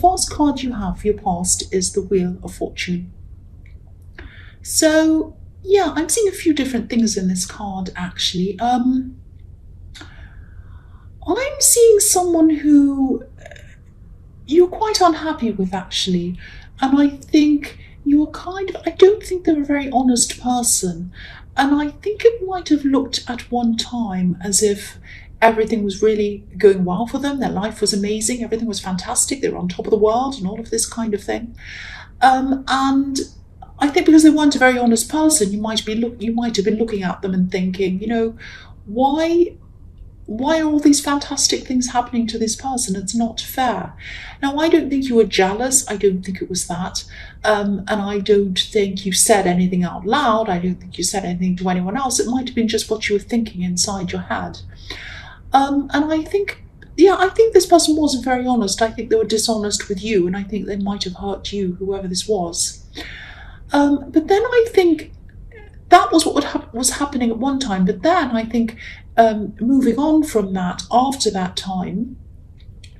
first card you have for your past is the Wheel of Fortune. So, yeah, I'm seeing a few different things in this card, actually. I'm seeing someone who you're quite unhappy with, actually. And I think I don't think they're a very honest person. And I think it might have looked at one time as if everything was really going well for them. Their life was amazing. Everything was fantastic. They were on top of the world and all of this kind of thing. And I think because they weren't a very honest person, you might have been looking at them and thinking, why are all these fantastic things happening to this person? It's not fair. Now, I don't think you were jealous. I don't think it was that. And I don't think you said anything out loud. I don't think you said anything to anyone else. It might have been just what you were thinking inside your head. And I think this person wasn't very honest. I think they were dishonest with you, and I think they might have hurt you, whoever this was. But then I think that was what was happening at one time. But then I think moving on from that, after that time,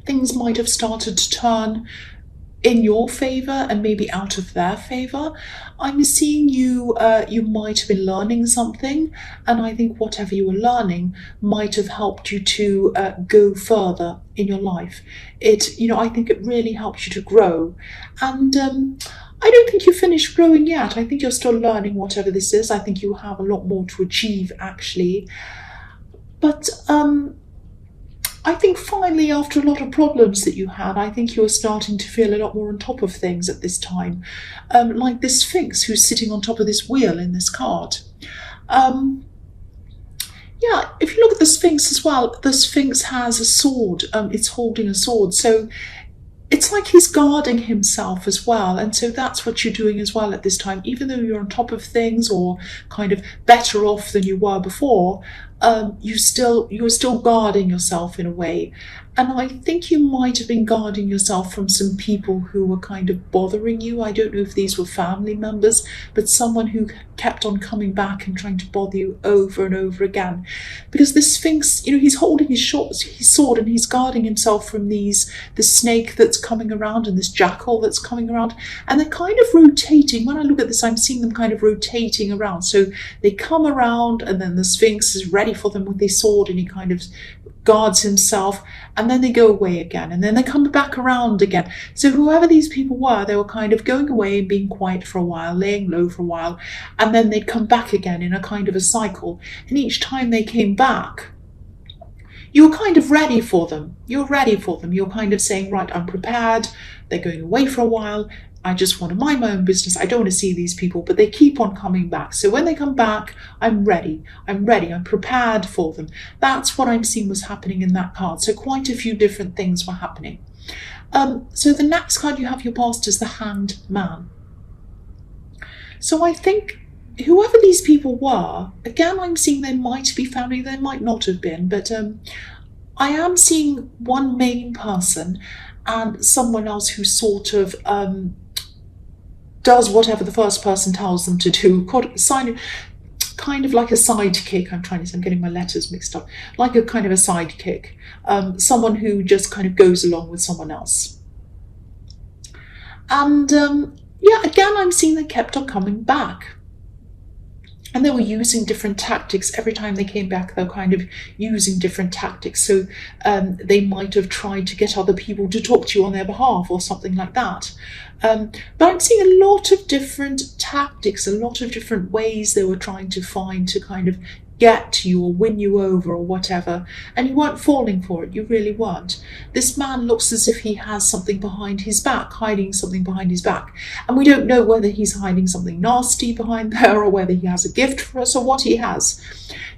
things might have started to turn in your favour and maybe out of their favour. I'm seeing you might have been learning something, and I think whatever you were learning might have helped you to go further in your life. I think it really helps you to grow. And I don't think you finished growing yet. I think you're still learning whatever this is. I think you have a lot more to achieve, actually. But I think finally, after a lot of problems that you had, I think you're starting to feel a lot more on top of things at this time. Like this Sphinx who's sitting on top of this wheel in this card. If you look at the Sphinx as well, the Sphinx has a sword. It's holding a sword. So it's like he's guarding himself as well. And so that's what you're doing as well at this time. Even though you're on top of things or kind of better off than you were before, you're still guarding yourself in a way. And I think you might have been guarding yourself from some people who were kind of bothering you. I don't know if these were family members, but someone who kept on coming back and trying to bother you over and over again. Because the Sphinx, he's holding his sword and he's guarding himself from the snake that's coming around and this jackal that's coming around. And they're kind of rotating. When I look at this, I'm seeing them kind of rotating around. So they come around and then the Sphinx is ready for them with his sword and he kind of guards himself, and then they go away again, and then they come back around again. So whoever these people were, they were kind of going away and being quiet for a while, laying low for a while, and then they'd come back again in a kind of a cycle. And each time they came back, you were kind of ready for them. You're ready for them. You're kind of saying, right, I'm prepared. They're going away for a while. I just want to mind my own business. I don't want to see these people, but they keep on coming back. So when they come back, I'm ready. I'm prepared for them. That's what I'm seeing was happening in that card. So quite a few different things were happening. So the next card you have your past is the Hanged Man. So I think whoever these people were, again, I'm seeing they might be family, they might not have been, but I am seeing one main person and someone else who sort of does whatever the first person tells them to do, kind of like a sidekick. I'm getting my letters mixed up. Like a kind of a sidekick. Someone who just kind of goes along with someone else. And again, I'm seeing they kept on coming back. And they were using different tactics. Every time they came back, they were kind of using different tactics. So they might have tried to get other people to talk to you on their behalf or something like that. But I'm seeing a lot of different tactics, a lot of different ways they were trying to find to kind of get to you or win you over or whatever. And you weren't falling for it. You really weren't. This man looks as if he has something behind his back, hiding something behind his back. And we don't know whether he's hiding something nasty behind there or whether he has a gift for us or what he has.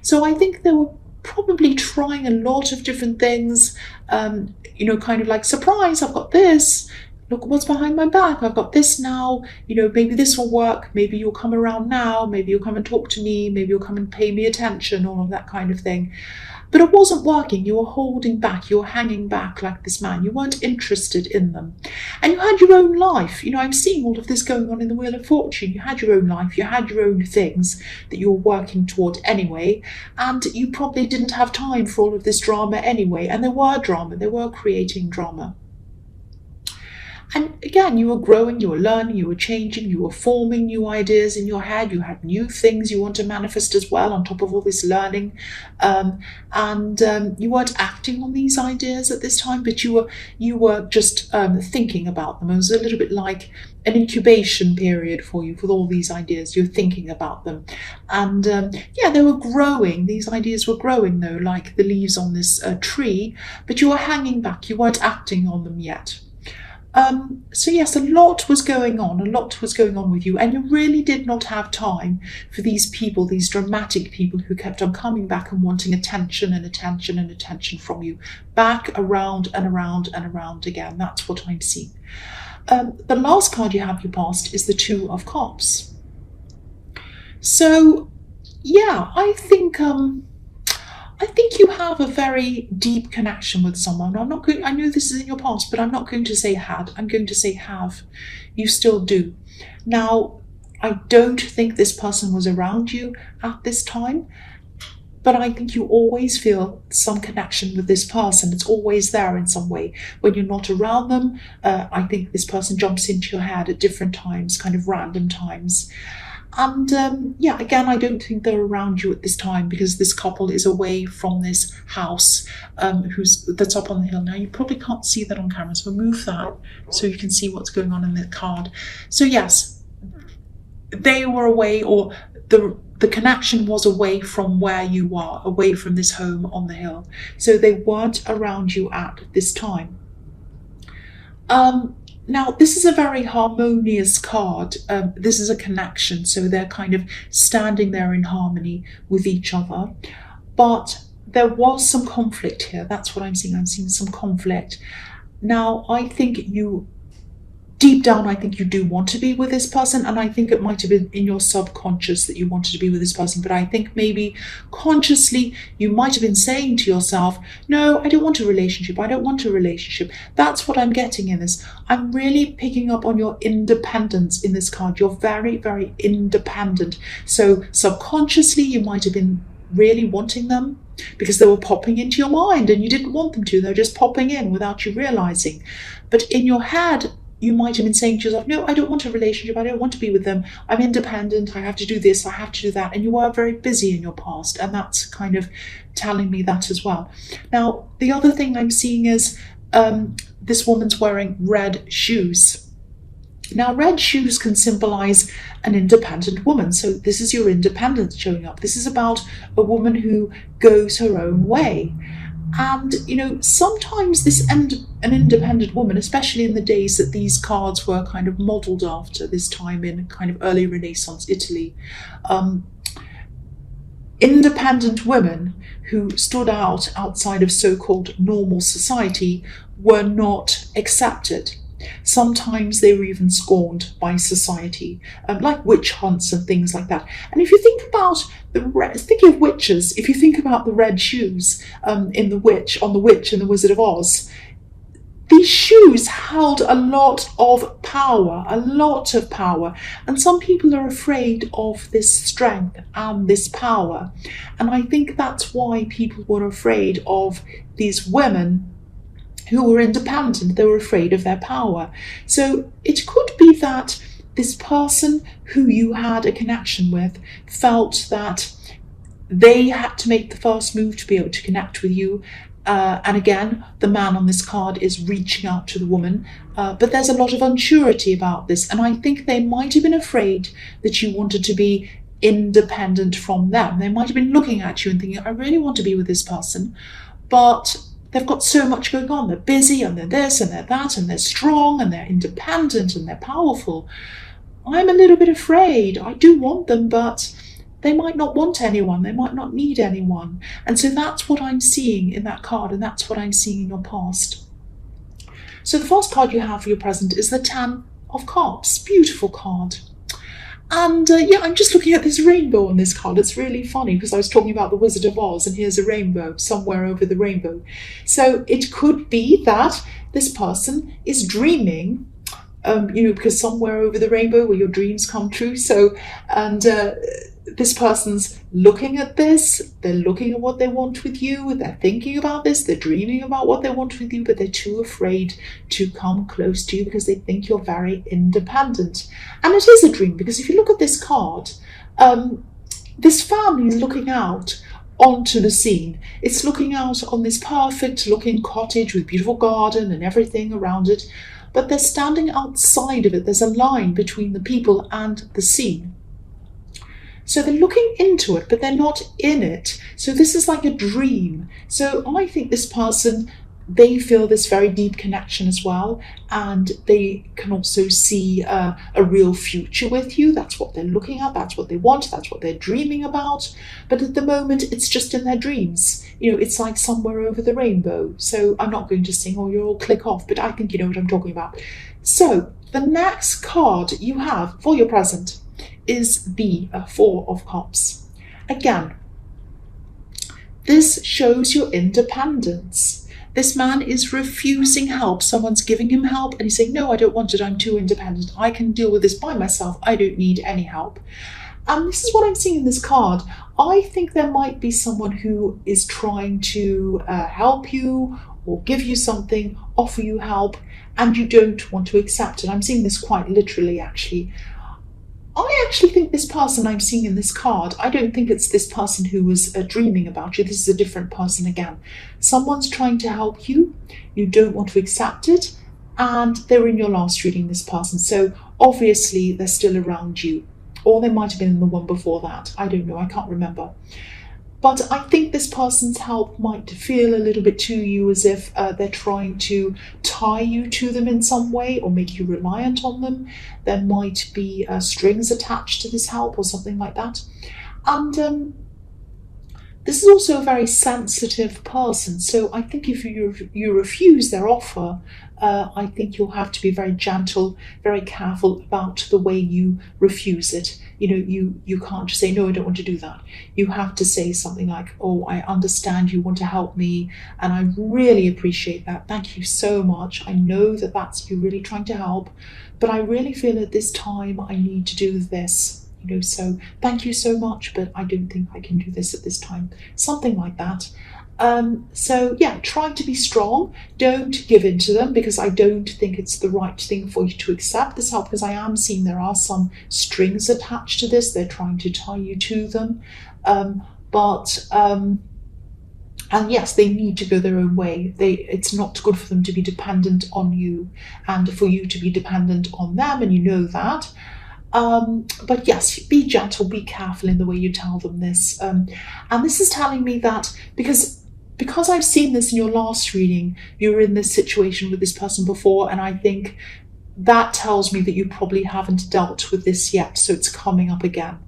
So I think they were probably trying a lot of different things, kind of like, surprise, I've got this. Look what's behind my back. I've got this now. Maybe this will work. Maybe you'll come around now. Maybe you'll come and talk to me. Maybe you'll come and pay me attention, all of that kind of thing. But it wasn't working. You were holding back. You were hanging back like this man. You weren't interested in them. And you had your own life. I'm seeing all of this going on in the Wheel of Fortune. You had your own life. You had your own things that you were working toward anyway. And you probably didn't have time for all of this drama anyway. And there were drama. They were creating drama. And again, you were growing, you were learning, you were changing, you were forming new ideas in your head. You had new things you want to manifest as well on top of all this learning. And you weren't acting on these ideas at this time, but you were just thinking about them. It was a little bit like an incubation period for you with all these ideas. You're thinking about them. And they were growing. These ideas were growing, though, like the leaves on this tree, but you were hanging back. You weren't acting on them yet. So yes, a lot was going on with you, and you really did not have time for these people, these dramatic people who kept on coming back and wanting attention and attention and attention from you, back around and around and around again. That's what I'm seeing. The last card you have your past is the Two of Cups. So yeah, I think you have a very deep connection with someone. I know this is in your past, but I'm not going to say had. I'm going to say have. You still do. Now, I don't think this person was around you at this time, but I think you always feel some connection with this person. It's always there in some way. When you're not around them, I think this person jumps into your head at different times, kind of random times. And again, I don't think they're around you at this time because this couple is away from this house that's up on the hill. Now, you probably can't see that on camera, so move that so you can see what's going on in the card. So yes, they were away, or the connection was away from where you are, away from this home on the hill. So they weren't around you at this time. Now, this is a very harmonious card. This is a connection, so they're kind of standing there in harmony with each other. But there was some conflict here. That's what I'm seeing. I'm seeing some conflict. Now, I think deep down, I think you do want to be with this person, and I think it might have been in your subconscious that you wanted to be with this person, but I think maybe consciously you might have been saying to yourself, no, I don't want a relationship. I don't want a relationship. That's what I'm getting in this. I'm really picking up on your independence in this card. You're very, very independent. So subconsciously, you might have been really wanting them because they were popping into your mind and you didn't want them to. They're just popping in without you realizing. But in your head, you might have been saying to yourself, no, I don't want a relationship. I don't want to be with them. I'm independent. I have to do this. I have to do that. And you were very busy in your past. And that's kind of telling me that as well. Now, the other thing I'm seeing is this woman's wearing red shoes. Now, red shoes can symbolize an independent woman. So this is your independence showing up. This is about a woman who goes her own way. And, sometimes an independent woman, especially in the days that these cards were kind of modelled after, this time in kind of early Renaissance Italy, independent women who stood outside of so-called normal society were not accepted. Sometimes they were even scorned by society, like witch hunts and things like that. And if you think about thinking of witches, if you think about the red shoes on the witch in the Wizard of Oz, these shoes held a lot of power, and some people are afraid of this strength and this power. And I think that's why people were afraid of these women who were independent. They were afraid of their power. So it could be that this person who you had a connection with felt that they had to make the first move to be able to connect with you. And again, the man on this card is reaching out to the woman, but there's a lot of unsurety about this. And I think they might have been afraid that you wanted to be independent from them. They might have been looking at you and thinking, I really want to be with this person, but they've got so much going on. They're busy and they're this and they're that and they're strong and they're independent and they're powerful. I'm a little bit afraid. I do want them, but they might not want anyone. They might not need anyone. And so that's what I'm seeing in that card, and that's what I'm seeing in your past. So the first card you have for your present is the Ten of Cups. Beautiful card. And I'm just looking at this rainbow on this card. It's really funny because I was talking about the Wizard of Oz and here's a rainbow somewhere over the rainbow. So it could be that this person is dreaming, because somewhere over the rainbow where your dreams come true. So, and this person's looking at this, they're looking at what they want with you, they're thinking about this, they're dreaming about what they want with you, but they're too afraid to come close to you because they think you're very independent. And it is a dream, because if you look at this card, this family is looking out onto the scene. It's looking out on this perfect looking cottage with beautiful garden and everything around it, but they're standing outside of it. There's a line between the people and the scene. So they're looking into it, but they're not in it. So this is like a dream. So I think this person, they feel this very deep connection as well, and they can also see a real future with you. That's what they're looking at, that's what they want, that's what they're dreaming about. But at the moment, it's just in their dreams. It's like somewhere over the rainbow. So I'm not going to sing or you'll all click off, but I think you know what I'm talking about. So the next card you have for your present is the Four of Cups. Again, this shows your independence. This man is refusing help. Someone's giving him help and he's saying, no, I don't want it. I'm too independent. I can deal with this by myself. I don't need any help. And this is what I'm seeing in this card. I think there might be someone who is trying to help you or give you something, offer you help, and you don't want to accept it. I'm seeing this quite literally, actually. I actually think this person I'm seeing in this card, I don't think it's this person who was dreaming about you. This is a different person again. Someone's trying to help you, you don't want to accept it, and they're in your last reading, this person. So obviously they're still around you. Or they might have been in the one before that. I don't know, I can't remember. But I think this person's help might feel a little bit to you as if they're trying to tie you to them in some way or make you reliant on them. There might be strings attached to this help or something like that. And this is also a very sensitive person. So I think if you refuse their offer, I think you'll have to be very gentle, very careful about the way you refuse it. You can't just say, no, I don't want to do that. You have to say something like, oh, I understand you want to help me, and I really appreciate that. Thank you so much. I know that that's you really trying to help, but I really feel at this time I need to do this. So thank you so much, but I don't think I can do this at this time. Something like that. So yeah, try to be strong. Don't give in to them, because I don't think it's the right thing for you to accept this help, because I am seeing there are some strings attached to this. They're trying to tie you to them. And yes, they need to go their own way. It's not good for them to be dependent on you and for you to be dependent on them, and you know that. But yes, be gentle, be careful in the way you tell them this. And this is telling me that because I've seen this in your last reading, you were in this situation with this person before, and I think that tells me that you probably haven't dealt with this yet, so it's coming up again.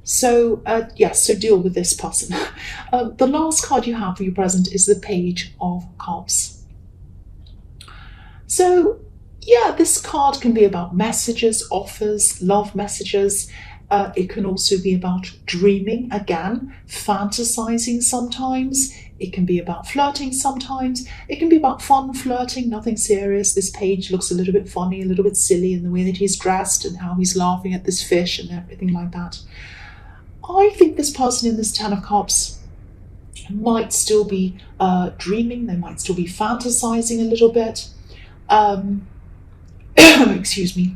So yes, so deal with this person. The last card you have for your present is the Page of Cups. So yeah, this card can be about messages, offers, love messages. It can also be about dreaming, again, fantasizing sometimes. It can be about flirting sometimes. It can be about fun flirting, nothing serious. This page looks a little bit funny, a little bit silly in the way that he's dressed and how he's laughing at this fish and everything like that. I think this person in this Ten of Cups might still be dreaming. They might still be fantasizing a little bit. Excuse me.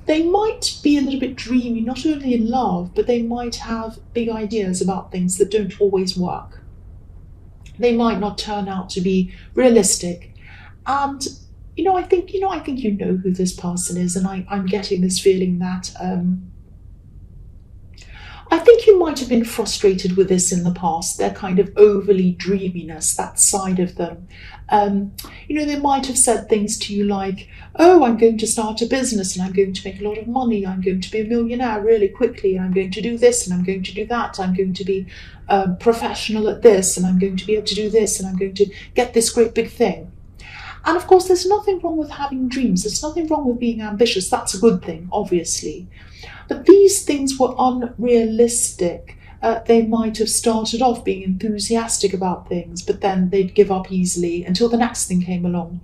They might be a little bit dreamy, not only in love, but they might have big ideas about things that don't always work. They might not turn out to be realistic. And I think you know who this person is, and I'm getting this feeling that I think you might have been frustrated with this in the past, their kind of overly dreaminess, that side of them. They might have said things to you like, oh, I'm going to start a business and I'm going to make a lot of money. I'm going to be a millionaire really quickly, and I'm going to do this and I'm going to do that. I'm going to be professional at this, and I'm going to be able to do this, and I'm going to get this great big thing. And of course, there's nothing wrong with having dreams. There's nothing wrong with being ambitious. That's a good thing, obviously. But these things were unrealistic. They might have started off being enthusiastic about things, but then they'd give up easily until the next thing came along.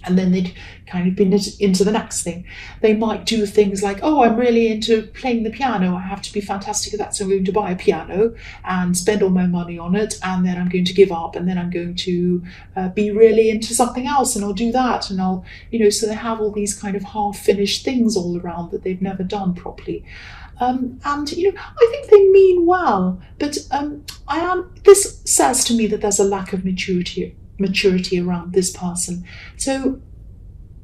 And then they'd kind of been into the next thing. They might do things like, oh, I'm really into playing the piano. I have to be fantastic at that, so I'm going to buy a piano and spend all my money on it, and then I'm going to give up, and then I'm going to be really into something else, and I'll do that, and I'll, so they have all these kind of half-finished things all around that they've never done properly. And I think they mean well, but this says to me that there's a lack of maturity around this person. So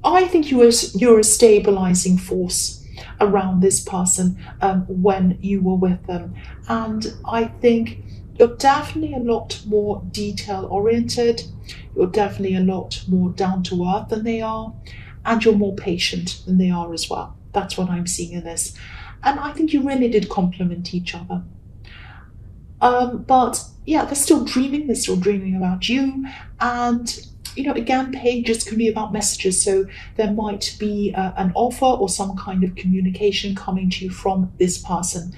I think you're a stabilizing force around this person when you were with them, and I think you're definitely a lot more detail oriented, you're definitely a lot more down to earth than they are, and you're more patient than they are as well. That's what I'm seeing in this, and I think you really did complement each other. But yeah, they're still dreaming about you. And, again, pages can be about messages. So there might be an offer or some kind of communication coming to you from this person.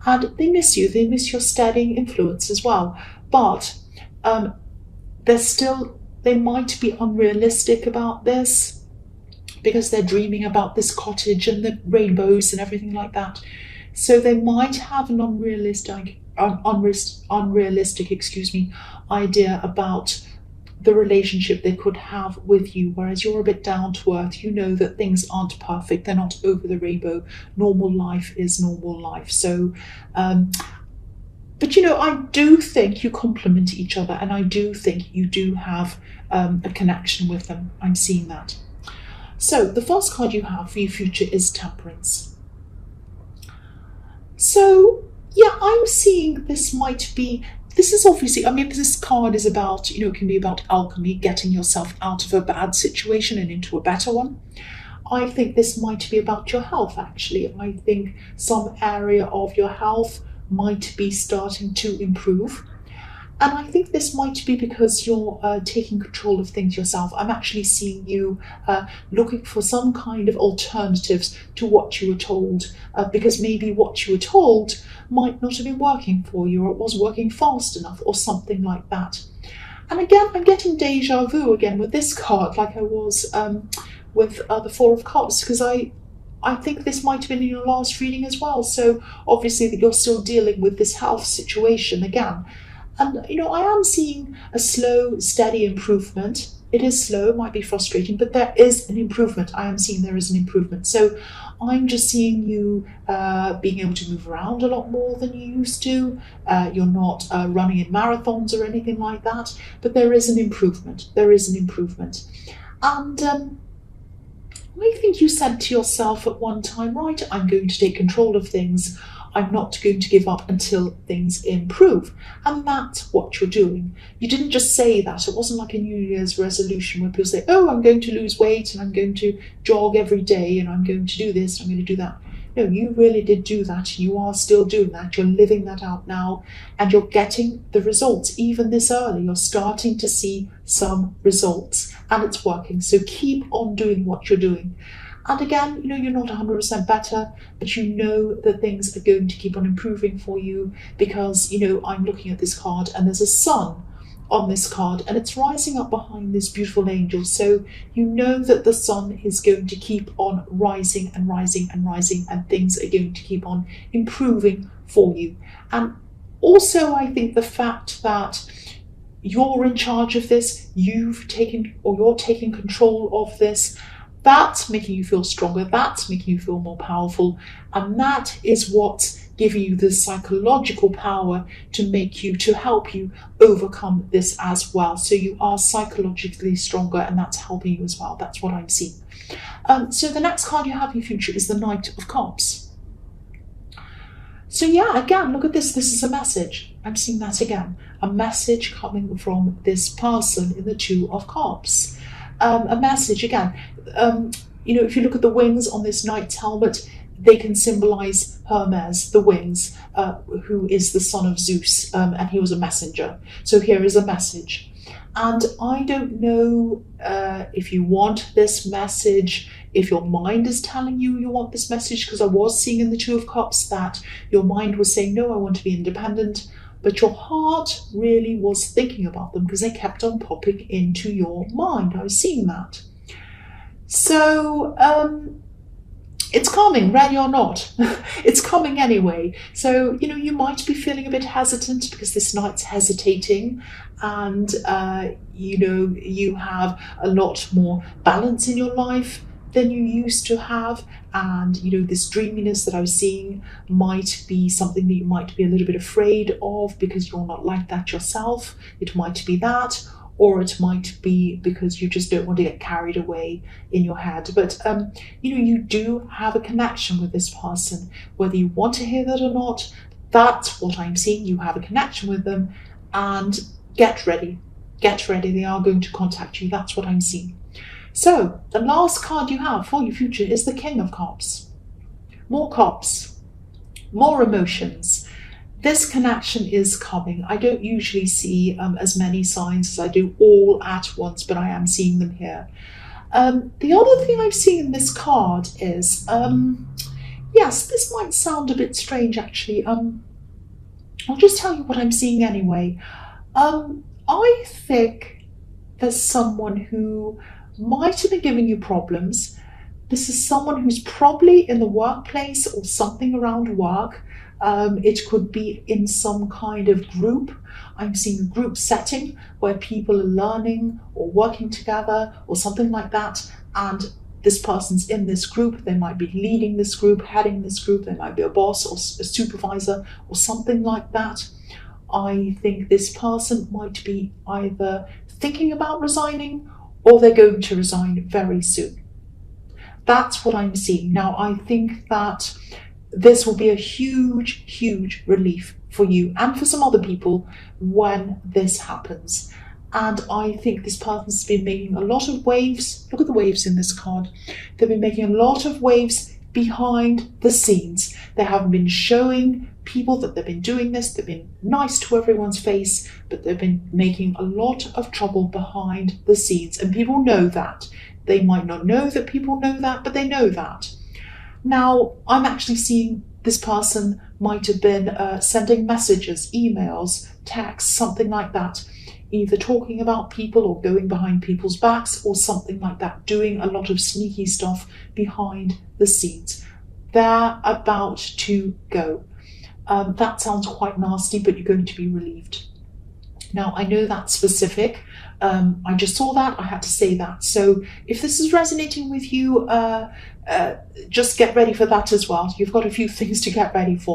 And they miss you. They miss your steadying influence as well. But they might be unrealistic about this because they're dreaming about this cottage and the rainbows and everything like that. So they might have an unrealistic idea about the relationship they could have with you, whereas you're a bit down to earth. You know that things aren't perfect, they're not over the rainbow. Normal life is normal life. So but I do think you complement each other, and I do think you do have a connection with them. I'm seeing that. So the first card you have for your future is Temperance. So yeah, I'm seeing this is obviously, this card is about, it can be about alchemy, getting yourself out of a bad situation and into a better one. I think this might be about your health, actually. I think some area of your health might be starting to improve. And I think this might be because you're taking control of things yourself. I'm actually seeing you looking for some kind of alternatives to what you were told, because maybe what you were told might not have been working for you, or it wasn't working fast enough, or something like that. And again, I'm getting deja vu again with this card, like I was with the Four of Cups, because I think this might have been in your last reading as well. So obviously that you're still dealing with this health situation again. And, I am seeing a slow, steady improvement. It is slow, it might be frustrating, but there is an improvement. I am seeing there is an improvement. So I'm just seeing you being able to move around a lot more than you used to. You're not running in marathons or anything like that, but there is an improvement. There is an improvement. And I think you said to yourself at one time, right, I'm going to take control of things. I'm not going to give up until things improve. And that's what you're doing. You didn't just say that. It wasn't like a New Year's resolution where people say, oh, I'm going to lose weight and I'm going to jog every day and I'm going to do this and I'm going to do that. No, you really did do that. You are still doing that. You're living that out now and you're getting the results. Even this early, you're starting to see some results and it's working. So keep on doing what you're doing. And again, you're not 100% better, but you know that things are going to keep on improving for you because, I'm looking at this card and there's a sun on this card and it's rising up behind this beautiful angel. So you know that the sun is going to keep on rising and rising and rising and things are going to keep on improving for you. And also, I think the fact that you're in charge of this, you're taking control of this, that's making you feel stronger, that's making you feel more powerful, and that is what's giving you the psychological power to help you overcome this as well. So you are psychologically stronger and that's helping you as well. That's what I'm seeing. So the next card you have in your future is the Knight of Cups. So yeah, again, look at this. This is a message. I'm seeing that again. A message coming from this person in the Two of Cups. A message again. If you look at the wings on this knight's helmet, they can symbolize Hermes, the wings, who is the son of Zeus, and he was a messenger. So here is a message. And I don't know if you want this message, if your mind is telling you want this message, because I was seeing in the Two of Cups that your mind was saying, no, I want to be independent. But your heart really was thinking about them because they kept on popping into your mind. I was seeing that. So it's coming, ready or not. It's coming anyway. So, you might be feeling a bit hesitant because this night's hesitating, and, you have a lot more balance in your life than you used to have. And, this dreaminess that I was seeing might be something that you might be a little bit afraid of because you're not like that yourself. It might be that. Or it might be because you just don't want to get carried away in your head. But, you do have a connection with this person. Whether you want to hear that or not, that's what I'm seeing. You have a connection with them, and get ready. Get ready. They are going to contact you. That's what I'm seeing. So, the last card you have for your future is the King of Cups. More cups, more emotions. This connection is coming. I don't usually see as many signs as I do all at once, but I am seeing them here. The other thing I'm seeing in this card is, yes, this might sound a bit strange actually. I'll just tell you what I'm seeing anyway. I think there's someone who might have been giving you problems. This is someone who's probably in the workplace or something around work. It could be in some kind of group. I'm seeing a group setting where people are learning or working together or something like that. And this person's in this group. They might be leading this group, heading this group. They might be a boss or a supervisor or something like that. I think this person might be either thinking about resigning or they're going to resign very soon. That's what I'm seeing. Now, I think that this will be a huge, huge relief for you and for some other people when this happens. And I think this person's been making a lot of waves. Look at the waves in this card. They've been making a lot of waves behind the scenes. They haven't been showing people that they've been doing this. They've been nice to everyone's face, but they've been making a lot of trouble behind the scenes. And people know that. They might not know that people know that, but they know that. Now, I'm actually seeing this person might have been sending messages, emails, texts, something like that, either talking about people or going behind people's backs or something like that, doing a lot of sneaky stuff behind the scenes. They're about to go. That sounds quite nasty, but you're going to be relieved. Now, I know that's specific. I just saw that. I had to say that. So if this is resonating with you, just get ready for that as well. You've got a few things to get ready for.